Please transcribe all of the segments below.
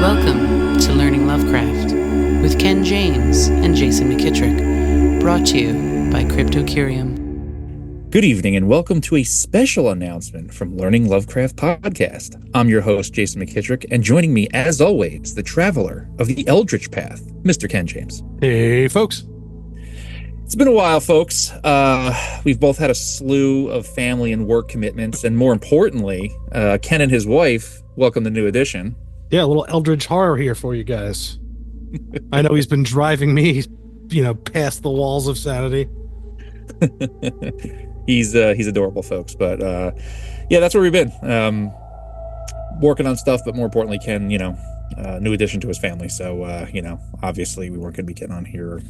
Welcome to Learning Lovecraft with Ken James and Jason McKittrick, brought to you by Cryptocurium. Good evening and welcome to a special announcement from Learning Lovecraft podcast. I'm your host, Jason McKittrick, and joining me, as always, the traveler of the Eldritch Path, Mr. Ken James. Hey, folks. It's been a while, folks. We've both had a slew of family and work commitments, and more importantly, Ken and his wife welcome the new addition. Yeah, a little Eldritch horror here for you guys. I know he's been driving me, past the walls of sanity. He's adorable, folks. But yeah, that's where we've been. Working on stuff, but more importantly, Ken, new addition to his family. So, obviously we weren't going to be getting on here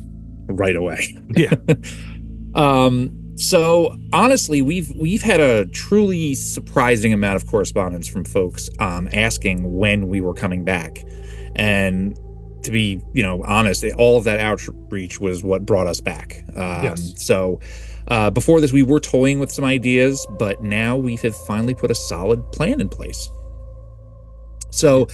right away. Yeah. So honestly, we've had a truly surprising amount of correspondence from folks asking when we were coming back. And to be, honest, all of that outreach was what brought us back. Yes. So before this, we were toying with some ideas, but now we have finally put a solid plan in place. So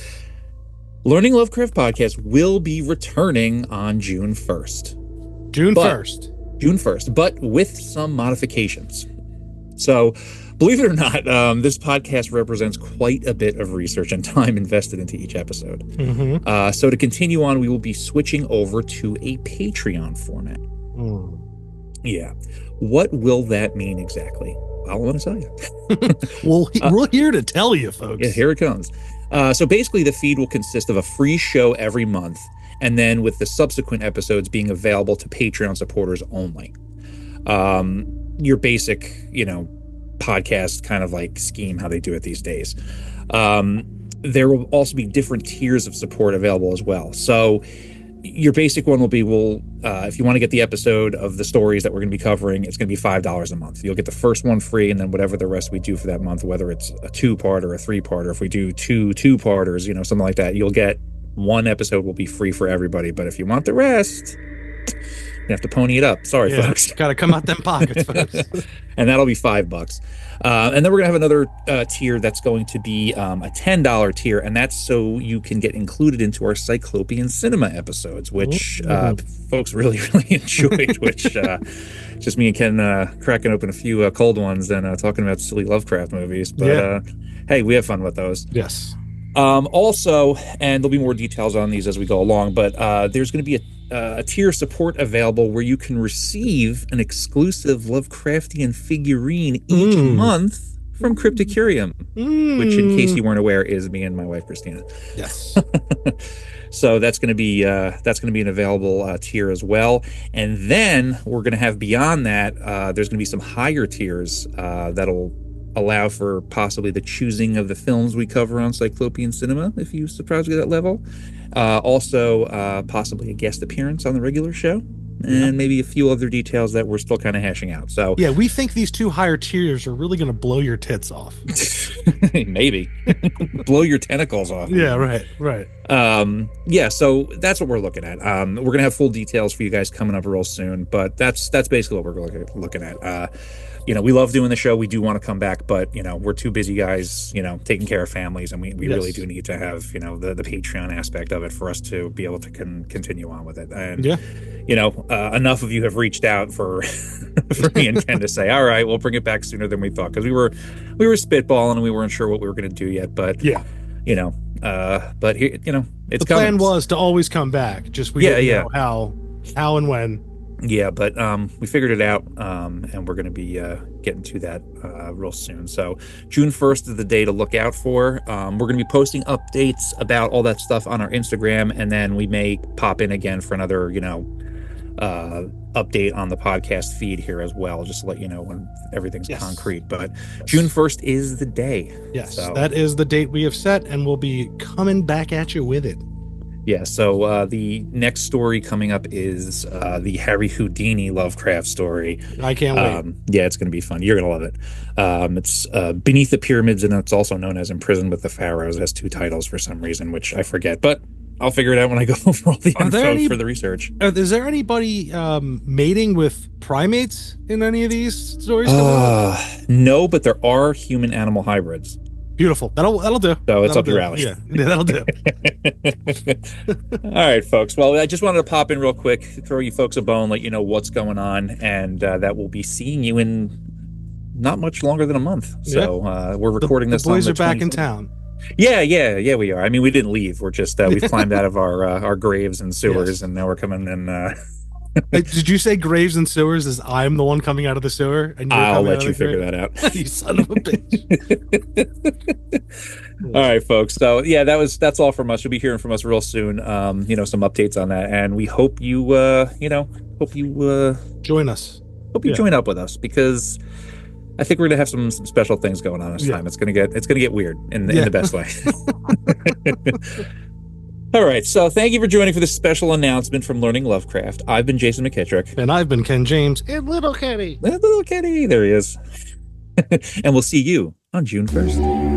Learning Lovecraft podcast will be returning on June 1st. June 1st, but with some modifications. So, believe it or not, this podcast represents quite a bit of research and time invested into each episode. Mm-hmm. So to continue on, we will be switching over to a Patreon format. Yeah. What will that mean exactly? I don't want to tell you. We're here to tell you, folks. Yeah, here it comes. So basically, the feed will consist of a free show every month, and then with the subsequent episodes being available to Patreon supporters only. Your basic, podcast kind of like scheme, how they do it these days. There will also be different tiers of support available as well. So your basic one will be, if you want to get the episode of the stories that we're going to be covering, it's going to be $5 a month. You'll get the first one free, and then whatever the rest we do for that month, whether it's a 2-part or a 3-part, or if we do two-parters, something like that, you'll get one episode will be free for everybody. But if you want the rest, you have to pony it up. Sorry, folks. Got to come out them pockets, folks. And that'll be $5. And then we're going to have another tier that's going to be a $10 tier, and that's so you can get included into our Cyclopean Cinema episodes, which folks really, really enjoyed, which just me and Ken cracking open a few cold ones and talking about silly Lovecraft movies. But hey, we have fun with those. Yes. Also, and there'll be more details on these as we go along, but there's going to be a tier support available where you can receive an exclusive Lovecraftian figurine each month from Cryptocurium, which, in case you weren't aware, is me and my wife Christina. Yes. So that's going to be an available tier as well. And then we're going to have beyond that, there's going to be some higher tiers that'll allow for possibly the choosing of the films we cover on Cyclopean Cinema, if you surprise me at that level. Also, possibly a guest appearance on the regular show, and maybe a few other details that we're still kind of hashing out. So yeah, we think these two higher tiers are really going to blow your tits off. Maybe blow your tentacles off. Yeah, right. Yeah, so that's what we're looking at. We're gonna have full details for you guys coming up real soon, but that's basically what we're looking at. We love doing the show. We do want to come back, but we're two busy guys, taking care of families, and we really do need to have the Patreon aspect of it for us to be able to continue on with it. And enough of you have reached out for for me and Ken to say, all right, we'll bring it back sooner than we thought, because we were spitballing and we weren't sure what we were going to do yet. But but here, it's coming. The plan was to always come back. Just we didn't know how and when. Yeah, but we figured it out, and we're going to be getting to that real soon. So June 1st is the day to look out for. We're going to be posting updates about all that stuff on our Instagram, and then we may pop in again for another, update on the podcast feed here as well, just to let you know when everything's concrete. But June 1st is the day. Yes, so that is the date we have set, and we'll be coming back at you with it. Yeah, so the next story coming up is the Harry Houdini Lovecraft story. I can't wait. Yeah, it's going to be fun. You're going to love it. It's Beneath the Pyramids, and it's also known as Imprisoned with the Pharaohs. It has 2 titles for some reason, which I forget. But I'll figure it out when I go over all the info for the research. Is there anybody mating with primates in any of these stories? No, but there are human-animal hybrids. Beautiful. That'll do. So it's That'll up your do. alley. Yeah, that'll do. All right, folks. Well, I just wanted to pop in real quick, throw you folks a bone, let you know what's going on, and that we'll be seeing you in not much longer than a month. So we're recording this. The boys on are back in town. Yeah, we are. I mean, we didn't leave. We're just we've climbed out of our graves and sewers, and now we're coming in. Hey, did you say graves and sewers as I'm the one coming out of the sewer? And I'll let you figure that out. You son of a bitch. All right, folks. So yeah, that's all from us. You'll be hearing from us real soon. Some updates on that, and we hope you join us. Hope you join up with us, because I think we're gonna have some special things going on this time. It's gonna get weird in the best way. All right, so thank you for joining for this special announcement from Learning Lovecraft. I've been Jason McKittrick. And I've been Ken James. And Little Kenny. Little Kenny, there he is. And we'll see you on June 1st.